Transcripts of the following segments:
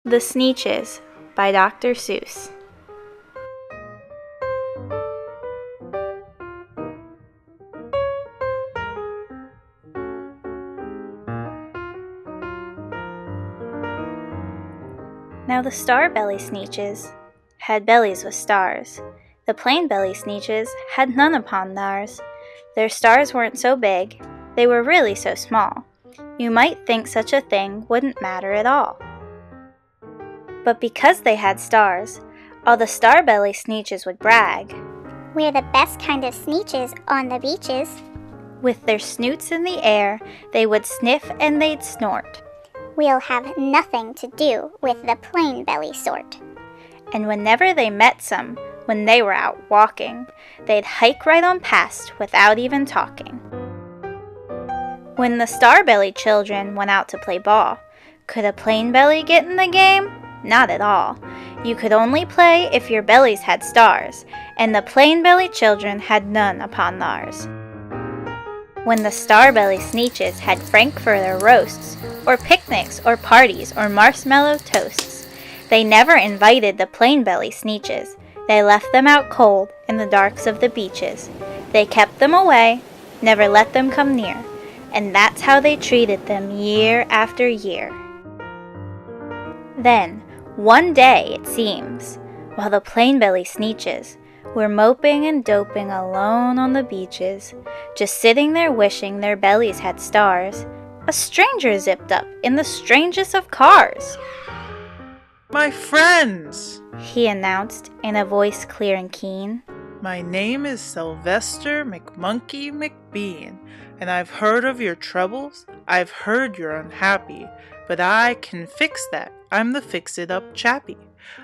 The Sneetches by Dr. Seuss. Now the star-belly Sneetches had bellies with stars. The plain-belly Sneetches had none upon theirs. Their stars weren't so big, they were really so small. You might think such a thing wouldn't matter at all. But because they had stars, all the star-belly Sneetches would brag. We're the best kind of Sneetches on the beaches. With their snoots in the air, they would sniff and they'd snort. We'll have nothing to do with the plain belly sort. And whenever they met some, when they were out walking, they'd hike right on past without even talking. When the star-belly children went out to play ball, could a plain belly get in the game? Not at all. You could only play if your bellies had stars, and the plain belly children had none upon theirs. When the star-belly Sneetches had frankfurter roasts, or picnics, or parties, or marshmallow toasts, they never invited the plain-belly Sneetches. They left them out cold in the darks of the beaches. They kept them away, never let them come near, and that's how they treated them year after year. Then, one day, it seems, while the plain-belly Sneetches were moping and doping alone on the beaches, just sitting there wishing their bellies had stars, a stranger zipped up in the strangest of cars. "My friends," he announced in a voice clear and keen. "My name is Sylvester McMonkey McBean, and I've heard of your troubles. I've heard you're unhappy, but I can fix that. I'm the fix-it-up chappie.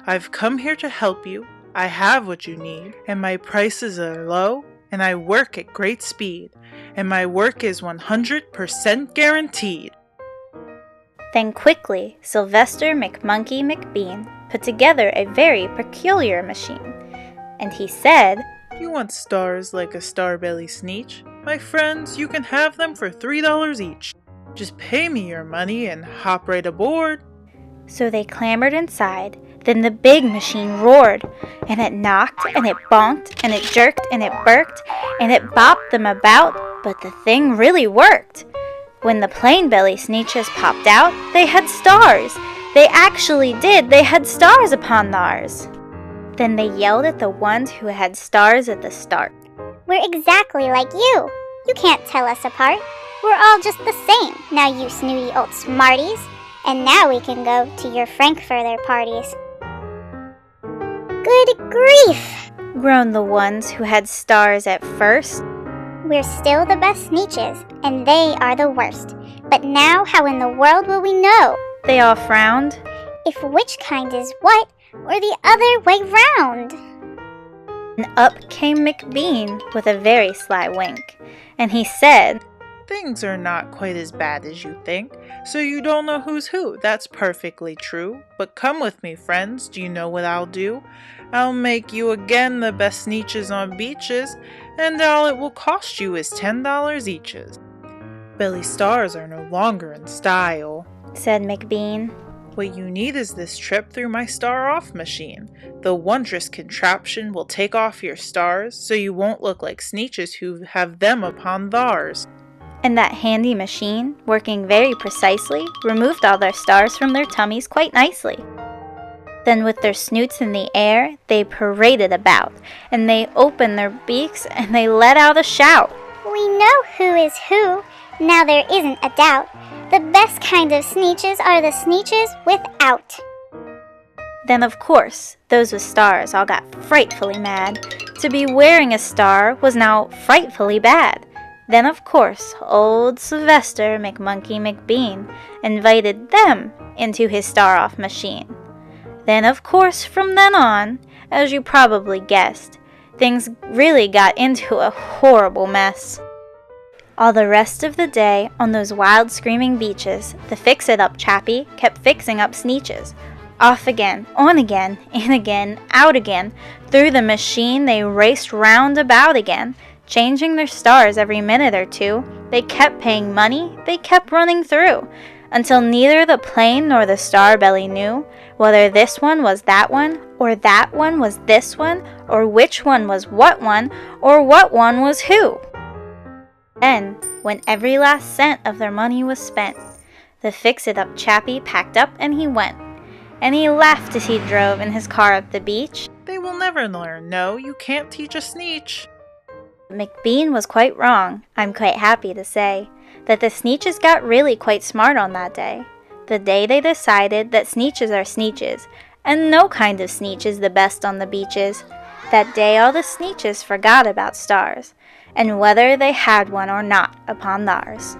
I've come here to help you. I have what you need, and my prices are low, and I work at great speed, and my work is 100% guaranteed." Then quickly, Sylvester McMonkey McBean put together a very peculiar machine, and he said, "You want stars like a star-belly Sneetch? My friends, you can have them for $3 each. Just pay me your money and hop right aboard." So they clambered inside. Then the big machine roared, and it knocked, and it bonked, and it jerked, and it burked, and it bopped them about, but the thing really worked. When the plain-belly Sneetches popped out, they had stars. They actually did. They had stars upon theirs. Then they yelled at the ones who had stars at the start. We're exactly like you. You can't tell us apart. We're all just the same, now you snooty old smarties. And now we can go to your frankfurter parties. Good grief! Groaned the ones who had stars at first. We're still the best Sneetches, and they are the worst. But now how in the world will we know? They all frowned. If which kind is what, or the other way round? And up came McBean with a very sly wink, and he said, "Things are not quite as bad as you think, so you don't know who's who. That's perfectly true. But come with me, friends. Do you know what I'll do? I'll make you again the best Sneetches on beaches, and all it will cost you is $10 eaches." "Belly stars are no longer in style," said McBean. "What you need is this trip through my star-off machine. The wondrous contraption will take off your stars, so you won't look like Sneetches who have them upon theirs." And that handy machine, working very precisely, removed all their stars from their tummies quite nicely. Then with their snoots in the air, they paraded about, and they opened their beaks, and they let out a shout. We know who is who, now there isn't a doubt. The best kind of Sneetches are the Sneetches without. Then of course, those with stars all got frightfully mad. To be wearing a star was now frightfully bad. Then of course, old Sylvester McMonkey McBean invited them into his star-off machine. Then of course, from then on, as you probably guessed, things really got into a horrible mess. All the rest of the day, on those wild screaming beaches, the fix-it-up chappie kept fixing up Sneetches. Off again, on again, in again, out again. Through the machine they raced round about again, changing their stars every minute or two. They kept paying money, they kept running through, until neither the plane nor the star belly knew whether this one was that one, or that one was this one, or which one was what one, or what one was who. Then, when every last cent of their money was spent, the fix-it-up chappie packed up and he went, and he laughed as he drove in his car up the beach. They will never learn. No, you can't teach a Sneetch. McBean was quite wrong, I'm quite happy to say, that the Sneetches got really quite smart on that day. The day they decided that Sneetches are Sneetches, and no kind of Sneetch is the best on the beaches. That day all the Sneetches forgot about stars, and whether they had one or not upon theirs.